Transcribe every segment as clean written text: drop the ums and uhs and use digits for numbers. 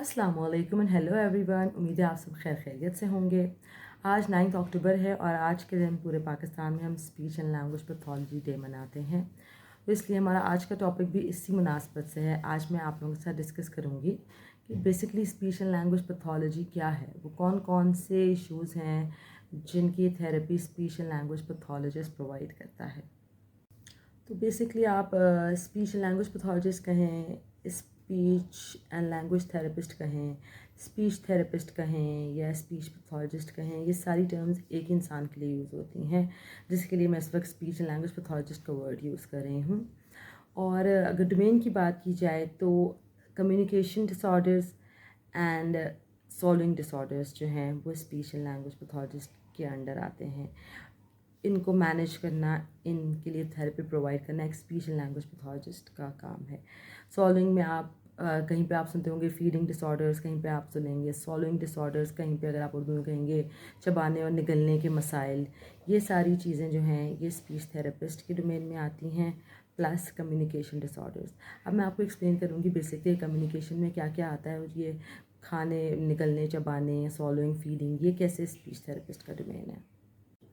अस्सलाम वालेकुम and hello everyone. उम्मीद है आप सब खैर खैरियत से होंगे। आज 9 अक्टूबर है और आज के दिन पूरे पाकिस्तान में हम speech and language pathology day मनाते हैं। तो इसलिए हमारा आज का टॉपिक भी इसी मुनासबत से है। आज मैं आप लोगों के साथ डिस्कस करूँगी कि basically speech and language pathology क्या है, वो कौन कौन से इश्यूज़ हैं जिनकी therapy speech and language pathologist provide करता है। तो बेसिकली आप स्पीच एंड लैंग्वेज पैथोलॉजिस्ट कहें, स्पीच एंड लैंग्वेज थेरेपिस्ट कहें, स्पीच थेरेपिस्ट कहें या स्पीच पैथोलॉजिस्ट कहें, ये सारी टर्म्स एक इंसान के लिए यूज़ होती हैं, जिसके लिए मैं इस वक्त स्पीच एंड लैंग्वेज पैथोलॉजिस्ट का वर्ड यूज़ कर रही हूँ। और अगर डोमेन की बात की जाए तो communication disorders and solving disorders जो हैं वो स्पीच एंड लैंग्वेज पैथोलॉजिस्ट के अंडर आते हैं। इनको मैनेज करना, इनके लिए थेरेपी प्रोवाइड करना एक स्पीच एंड लैंग्वेज पैथोलॉजिस्ट का काम है। सॉल्विंग में आप कहीं पे आप सुनते होंगे फीडिंग डिसऑर्डर्स, कहीं पे आप सुनेंगे सॉल्विंग डिसऑर्डर्स, कहीं पे अगर आप उर्दू में कहेंगे चबाने और निगलने के मसाइल। ये सारी चीज़ें जो हैं ये स्पीच थेरेपिस्ट के डोमेन में आती हैं, प्लस कम्युनिकेशन डिसऑर्डर्स। अब मैं आपको एक्सप्लेन करूँगी बेसिकली कम्युनिकेशन में क्या क्या आता है और ये खाने निगलने चबाने सॉल्विंग फीडिंग ये कैसे स्पीच थेरेपिस्ट का डोमेन है।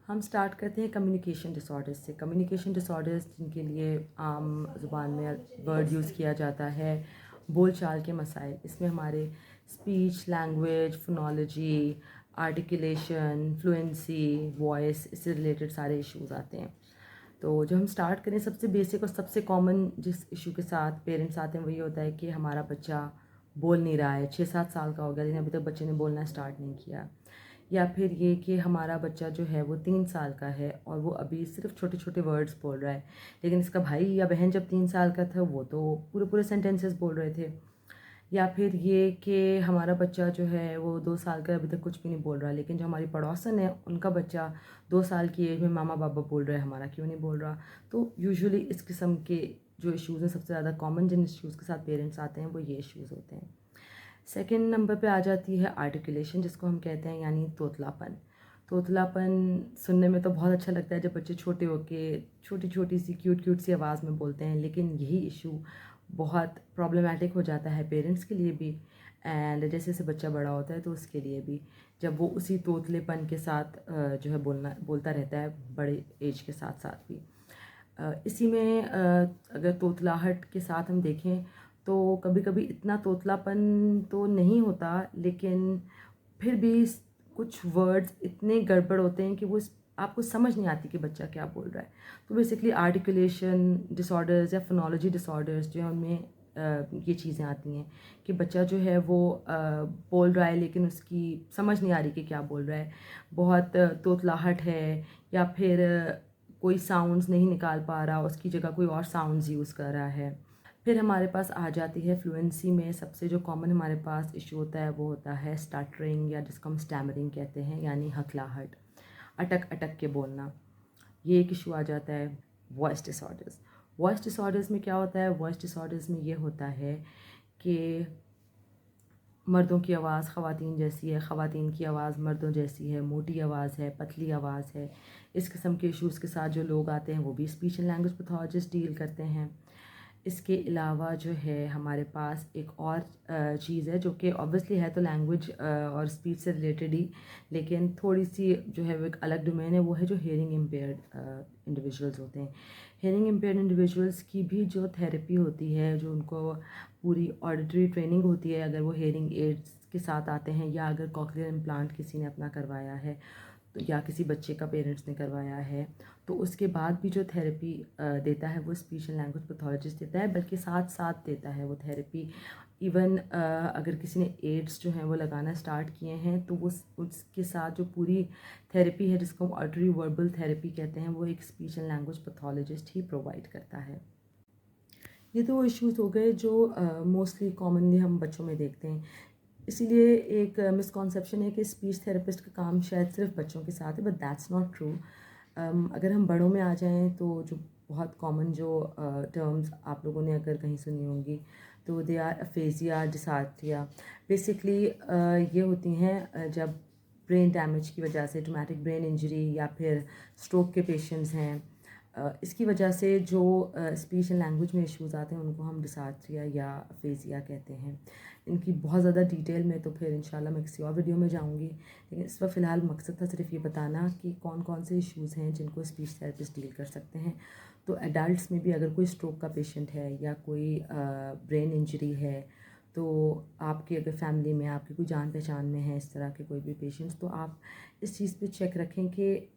हम स्टार्ट करते हैं कम्युनिकेशन डिसऑर्डर्स से। कम्युनिकेशन डिसऑर्डर्स जिनके लिए आम ज़ुबान में वर्ड यूज़ किया जाता है बोल चाल के मसाइल। इसमें हमारे speech, language, phonology, articulation, fluency, voice, इससे रिलेटेड सारे इश्यूज़ आते हैं। तो जब हम स्टार्ट करें सबसे बेसिक और सबसे कॉमन जिस इशू के साथ पेरेंट्स आते हैं वो ये होता है कि हमारा बच्चा बोल नहीं रहा है, 6-7 साल का हो गया लेकिन अभी तक बच्चे ने बोलना स्टार्ट नहीं किया। या फिर ये कि हमारा बच्चा जो है वो 3 साल का है और वो अभी सिर्फ छोटे छोटे वर्ड्स बोल रहा है, लेकिन इसका भाई या बहन जब 3 साल का था वो तो पूरे पूरे सेंटेंसेस बोल रहे थे। या फिर ये कि हमारा बच्चा जो है वो 2 साल का अभी तक कुछ भी नहीं बोल रहा, लेकिन जो हमारी पड़ोसन है उनका बच्चा 2 साल की एज में मामा बाबा बोल रहा है, हमारा क्यों नहीं बोल रहा। तो यूजुअली इस किस्म के जो इश्यूज़ हैं सबसे ज़्यादा कॉमन जिन इश्यूज़ के साथ पेरेंट्स आते हैं वो ये इश्यूज़ होते हैं। सेकंड नंबर पे आ जाती है आर्टिकुलेशन, जिसको हम कहते हैं यानी तोतलापन। तोतलापन सुनने में तो बहुत अच्छा लगता है जब बच्चे छोटे होके छोटी छोटी सी क्यूट क्यूट सी आवाज़ में बोलते हैं, लेकिन यही इशू बहुत प्रॉब्लमेटिक हो जाता है पेरेंट्स के लिए भी एंड जैसे जैसे बच्चा बड़ा होता है तो उसके लिए भी, जब वो उसी तोतलेपन के साथ जो है बोलता रहता है बड़े एज के साथ साथ भी। इसी में अगर तोतलाहट के साथ हम देखें तो कभी कभी इतना तोतलापन तो नहीं होता, लेकिन फिर भी कुछ वर्ड्स इतने गड़बड़ होते हैं कि वो आपको समझ नहीं आती कि बच्चा क्या बोल रहा है। तो बेसिकली आर्टिकुलेशन डिसऑर्डर्स या फोनोलॉजी डिसऑर्डर्स जो हैं उनमें ये चीज़ें आती हैं कि बच्चा जो है वो बोल रहा है लेकिन उसकी समझ नहीं आ रही कि क्या बोल रहा है, बहुत तोतलाहट है या फिर कोई साउंड्स नहीं निकाल पा रहा, उसकी जगह कोई और साउंड्स यूज़ कर रहा है। फिर हमारे पास आ जाती है फ्लुएंसी में सबसे जो कॉमन हमारे पास इशू होता है वो होता है स्टटरिंग या जिसको हम स्टैमरिंग कहते हैं, यानी हकलाहट, अटक अटक के बोलना। ये एक इशू आ जाता है। वॉइस डिसऑर्डर्स, वॉइस डिसऑर्डर्स में क्या होता है, वॉइस डिसऑर्डर्स में ये होता है कि मर्दों की आवाज़ ख़वातीन जैसी है, ख़वातीन की आवाज़ मर्दों जैसी है, मोटी आवाज़ है, पतली आवाज़ है। इस किस्म के इश्यूज़ के साथ जो लोग आते हैं वो भी speech and language pathologist deal करते हैं। इसके अलावा जो है हमारे पास एक और चीज़ है जो कि ऑब्वियसली है तो लैंग्वेज और स्पीच से रिलेटेड ही, लेकिन थोड़ी सी जो है वो एक अलग डोमेन है, वो है जो हेयरिंग इम्पेयर्ड इंडिविजुअल्स होते हैं। हेयरिंग इम्पेयर्ड इंडिविजुअल्स की भी जो थेरेपी होती है, जो उनको पूरी ऑडिटरी ट्रेनिंग होती है अगर वो हेयरिंग एड्स के साथ आते हैं या अगर कॉक्लियर इम्प्लांट किसी ने अपना करवाया है तो या किसी बच्चे का पेरेंट्स ने करवाया है, तो उसके बाद भी जो थेरेपी देता है वो स्पीच एंड लैंग्वेज पैथोलॉजिस्ट देता है, बल्कि साथ साथ देता है वो थेरेपी। इवन अगर किसी ने एड्स जो हैं वो लगाना स्टार्ट किए हैं तो वो उसके साथ जो पूरी थेरेपी है जिसको हम ऑडिटरी वर्बल थेरेपी कहते हैं वो एक speech and language pathologist he provide करता है। ये तो इश्यूज हो गए जो मोस्टली कॉमनली हम बच्चों में देखते हैं। इसीलिए एक मिसकॉन्सेप्शन है कि स्पीच थेरेपिस्ट का काम शायद सिर्फ बच्चों के साथ है, बट दैट्स नॉट ट्रू। अगर हम बड़ों में आ जाएं तो जो बहुत कॉमन जो टर्म्स आप लोगों ने अगर कहीं सुनी होंगी तो दे आर अफेजिया, डिसार्थ्रिया। बेसिकली ये होती हैं जब ब्रेन डैमेज की वजह से, ट्रॉमेटिक ब्रेन इंजरी या फिर स्ट्रोक के पेशेंट्स हैं, इसकी वजह से जो स्पीच एंड लैंग्वेज में इश्यूज़ आते हैं उनको हम डिसार्थ्रिया या अफेजिया कहते हैं। इनकी बहुत ज़्यादा डिटेल में तो फिर इंशाल्लाह मैं किसी और वीडियो में जाऊँगी, लेकिन इस वक्त फ़िलहाल मकसद था सिर्फ ये बताना कि कौन कौन से इश्यूज़ हैं जिनको स्पीच थेरेपिस्ट डील कर सकते हैं। तो एडल्ट्स में भी अगर कोई स्ट्रोक का पेशेंट है या कोई ब्रेन इंजरी है, तो आपकी अगर फैमिली में आपकी कोई जान पहचान में है इस तरह के कोई भी पेशेंट्स, तो आप इस चीज़ पे चेक रखें कि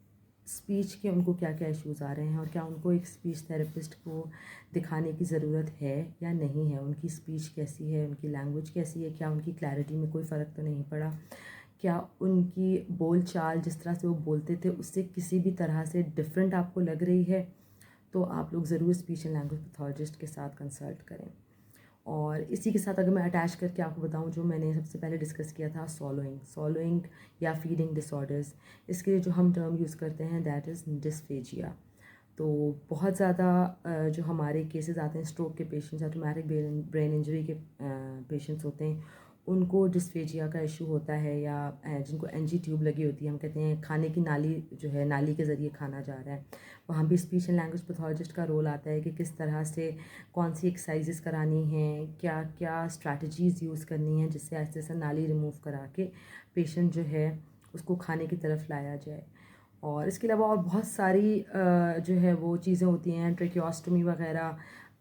स्पीच के उनको क्या क्या इश्यूज़ आ रहे हैं और क्या उनको एक स्पीच थेरेपिस्ट को दिखाने की ज़रूरत है या नहीं है, उनकी स्पीच कैसी है, उनकी लैंग्वेज कैसी है, क्या उनकी क्लैरिटी में कोई फ़र्क तो नहीं पड़ा, क्या उनकी बोल चाल जिस तरह से वो बोलते थे उससे किसी भी तरह से डिफरेंट आपको लग रही है, तो आप लोग ज़रूर स्पीच एंड लैंग्वेज पैथोलॉजिस्ट के साथ कंसल्ट करें। और इसी के साथ अगर मैं अटैच करके आपको बताऊं, जो मैंने सबसे पहले डिस्कस किया था, सॉलोइंग या फीडिंग डिसऑर्डर्स, इसके लिए जो हम टर्म यूज़ करते हैं दैट इज़ डिस्फेजिया। तो बहुत ज़्यादा जो हमारे केसेस आते हैं स्ट्रोक के पेशेंट्स या ट्रॉमेटिक ब्रेन इंजरी के पेशेंट्स होते हैं, उनको डिस्फेजिया का इशू होता है, या जिनको एनजी ट्यूब लगी होती है, हम कहते हैं खाने की नाली जो है, नाली के ज़रिए खाना जा रहा है, वहाँ भी स्पीच एंड लैंग्वेज पैथोलॉजिस्ट का रोल आता है कि किस तरह से कौन सी एक्सरसाइजेस करानी हैं, क्या क्या स्ट्रैटेजीज़ यूज़ करनी है जिससे ऐसे ऐसा नाली रिमूव करा के पेशेंट जो है उसको खाने की तरफ लाया जाए। और इसके अलावा और बहुत सारी जो है वो चीज़ें होती हैं, ट्रेकियोस्टोमी वगैरह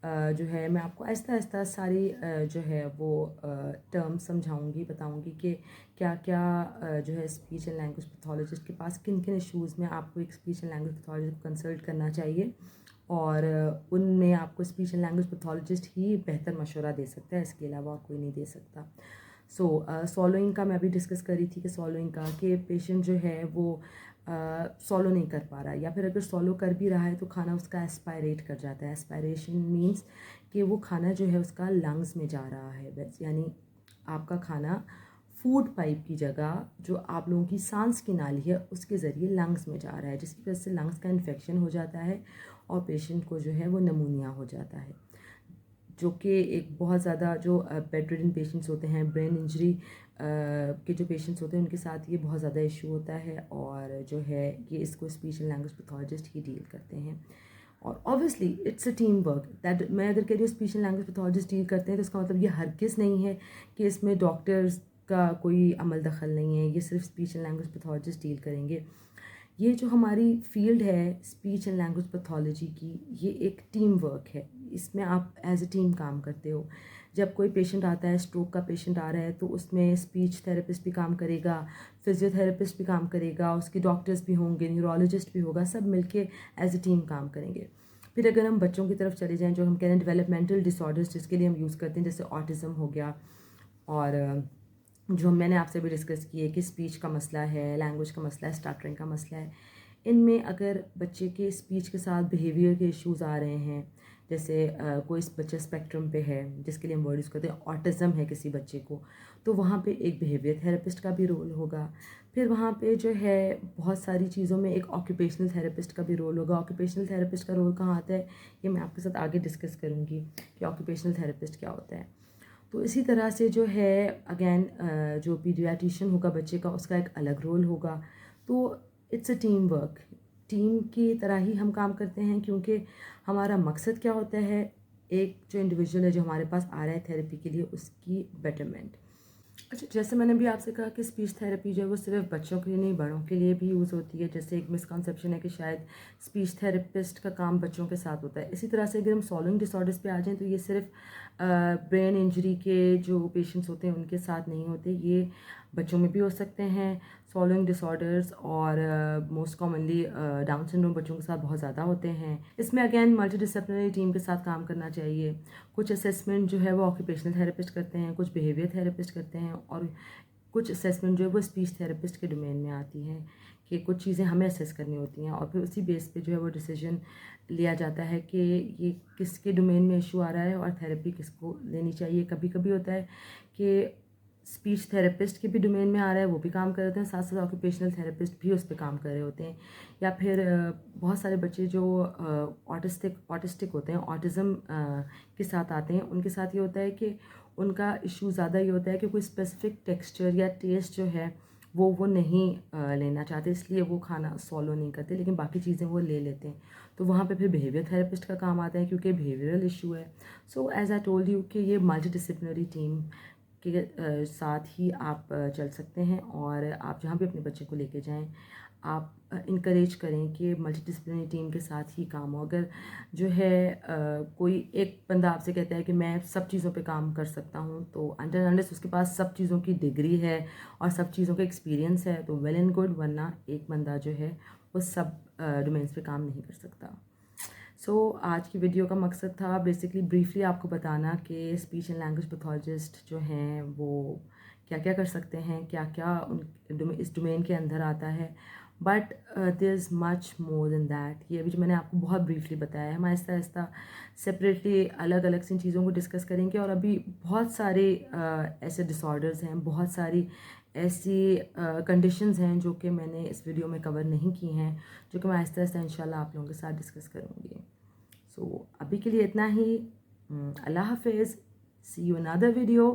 जो है, मैं आपको आहिस्ता आहिस्ता सारी जो है वो टर्म समझाऊंगी, बताऊंगी कि क्या क्या जो है स्पीच एंड लैंग्वेज पैथोलॉजिस्ट के पास किन किन इश्यूज़ में आपको एक स्पीच एंड लैंग्वेज पैथोलॉजिस्ट को कंसल्ट करना चाहिए, और उनमें आपको स्पीच एंड लैंग्वेज पैथोलॉजिस्ट ही बेहतर मशवरा दे सकता है, इसके अलावा और कोई नहीं दे सकता। सॉलोइंग का मैं अभी डिस्कस कर रही थी कि सॉलोइंग का कि पेशेंट जो है वो सॉलो नहीं कर पा रहा है, या फिर अगर सॉलो कर भी रहा है तो खाना उसका एस्पायरेट कर जाता है। एस्पायरेशन मीन्स कि वो खाना जो है उसका लंग्स में जा रहा है, बस यानी आपका खाना फूड पाइप की जगह जो आप लोगों की सांस की नाली है उसके ज़रिए लंग्स में जा रहा है, जिसकी वजह से लंग्स का इन्फेक्शन हो जाता है और पेशेंट को जो है वो नमूनिया हो जाता है, जो कि एक बहुत ज़्यादा जो बेड रिडन पेशेंट्स होते हैं, ब्रेन इंजरी के जो पेशेंट्स होते हैं उनके साथ ये बहुत ज़्यादा इशू होता है, और जो है ये इसको speech and language pathologist he deal करते हैं। और obviously it's a team work that, मैं अगर कह रही हूँ speech and language pathologist deal करते हैं तो इसका मतलब ये हरगिज़ नहीं है कि इसमें डॉक्टर्स का कोई अमल दखल नहीं है, ये सिर्फ speech and language pathologist deal करेंगे। ये जो हमारी फील्ड है स्पीच एंड लैंग्वेज पैथोलॉजी की, ये एक टीम वर्क है, इसमें आप एज ए टीम काम करते हो। जब कोई पेशेंट आता है, स्ट्रोक का पेशेंट आ रहा है, तो उसमें स्पीच थेरेपिस्ट भी काम करेगा, फिजियोथेरेपिस्ट भी काम करेगा, उसके डॉक्टर्स भी होंगे, न्यूरोलॉजिस्ट भी होगा, सब मिलके एज ए टीम काम करेंगे। फिर अगर हम बच्चों की तरफ चले जाएँ, जो हम कह रहे हैं डेवलपमेंटल डिसऑर्डर्स जिसके लिए हम यूज़ करते हैं, जैसे ऑटिज़म हो गया, और जो मैंने आपसे भी डिस्कस की है कि स्पीच का मसला है, लैंग्वेज का मसला है, स्टटरिंग का मसला है, इनमें अगर बच्चे के स्पीच के साथ बिहेवियर के इश्यूज़ आ रहे हैं, जैसे कोई बच्चा स्पेक्ट्रम पे है जिसके लिए हम वर्ड यूज़ करते हैं, ऑटिज़म है किसी बच्चे को, तो वहाँ पे एक बिहेवियर थेरेपिस्ट का भी रोल होगा। फिर वहाँ पे जो है बहुत सारी चीज़ों में एक ऑक्यूपेशनल थेरेपिस्ट का भी रोल होगा। ऑक्यूपेशनल थेरेपिस्ट का रोल कहाँ आता है, ये मैं आपके साथ आगे डिस्कस करूँगी कि ऑक्यूपेशनल थेरेपिस्ट क्या होता है। तो इसी तरह से जो है अगेन जो पीडियाट्रिशियन होगा बच्चे का, उसका एक अलग रोल होगा। तो it's a team work, team की तरह ही हम काम करते हैं, क्योंकि हमारा मकसद क्या होता है, एक जो इंडिविजुअल है जो हमारे पास आ रहा है थेरेपी के लिए, उसकी बेटरमेंट। अच्छा, जैसे मैंने भी आपसे कहा कि स्पीच थेरेपी जो है वो सिर्फ बच्चों के लिए नहीं, बड़ों के लिए भी यूज़ होती है। जैसे एक मिसकंसेप्शन है कि शायद स्पीच थेरेपिस्ट का काम बच्चों के साथ होता है। इसी तरह से अगर हम सॉलोइंग डिसऑर्डर्स पे आ जाएं, तो ये सिर्फ ब्रेन इंजरी के जो पेशेंट्स होते हैं उनके साथ नहीं होते, ये बच्चों में भी हो सकते हैं सॉलोइंग डिसऑर्डर्स, और मोस्ट कॉमनली डाउन सिंड्रोम बच्चों के साथ बहुत ज़्यादा होते हैं। इसमें अगेन मल्टीडिसिप्लिनरी टीम के साथ काम करना चाहिए। कुछ असेसमेंट जो है वो ऑक्यूपेशनल थेरेपिस्ट करते हैं, कुछ बिहेवियर थेरेपिस्ट करते हैं, और कुछ असेसमेंट जो है वो स्पीच थेरेपिस्ट के डोमेन में आती हैं कि कुछ चीज़ें हमें असेस करनी होती हैं, और फिर उसी बेस पे जो है वो डिसीजन लिया जाता है कि ये किसके डोमेन में इशू आ रहा है और थेरेपी किसको लेनी चाहिए। कभी कभी होता है कि स्पीच थेरेपिस्ट के भी डोमेन में आ रहा है, वो भी काम कर रहे हैं, साथ साथ ऑक्यूपेशनल थेरेपिस्ट भी उस पर काम कर रहे होते हैं। या फिर बहुत सारे बच्चे जो ऑटिस्टिक होते हैं, ऑटिज़म के साथ आते हैं, उनके साथ ये होता है कि उनका इशू ज़्यादा ये होता है कि कोई स्पेसिफिक टेक्सचर या टेस्ट जो है वो नहीं लेना चाहते, इसलिए वो खाना सॉलो नहीं करते, लेकिन बाकी चीज़ें वो ले लेते हैं। तो वहाँ पे फिर बिहेवियर थेरेपिस्ट का काम आता है, क्योंकि बिहेवियरल इशू है। So as I told you कि ये मल्टी डिसिप्लिनरी टीम के साथ ही आप चल सकते हैं। और आप जहाँ भी अपने बच्चे को लेके जाएं, आप इनकरेज करें कि मल्टीडिसिप्लिनरी टीम के साथ ही काम हो। अगर जो है कोई एक बंदा आपसे कहता है कि मैं सब चीज़ों पे काम कर सकता हूँ, तो अंटिल अनलेस उसके पास सब चीज़ों की डिग्री है और सब चीज़ों का एक्सपीरियंस है तो वेल एंड गुड, वरना एक बंदा जो है वो सब डोमेन्स पे काम नहीं कर सकता। आज की वीडियो का मकसद था बेसिकली ब्रीफली आपको बताना कि स्पीच एंड लैंग्वेज पैथोलॉजिस्ट जो हैं वो क्या क्या कर सकते हैं, क्या क्या उन इस डोमेन के अंदर आता है। But there is much more than that. ये अभी जो मैंने आपको बहुत ब्रीफली बताया है, हम आहिस्ता आहिस्ता सेपरेटली अलग अलग सी चीज़ों को डिस्कस करेंगे। और अभी बहुत सारे ऐसे डिसऑर्डर्स हैं, बहुत सारी ऐसी कंडीशंस हैं जो कि मैंने इस वीडियो में कवर नहीं की हैं, जो कि मैं आहिस्ता आहिस्ता इंशाल्लाह आप लोगों के साथ डिस्कस करूँगी। अभी के लिए इतना ही। अल्लाह हाफिज़, सी यू इन अदर वीडियो।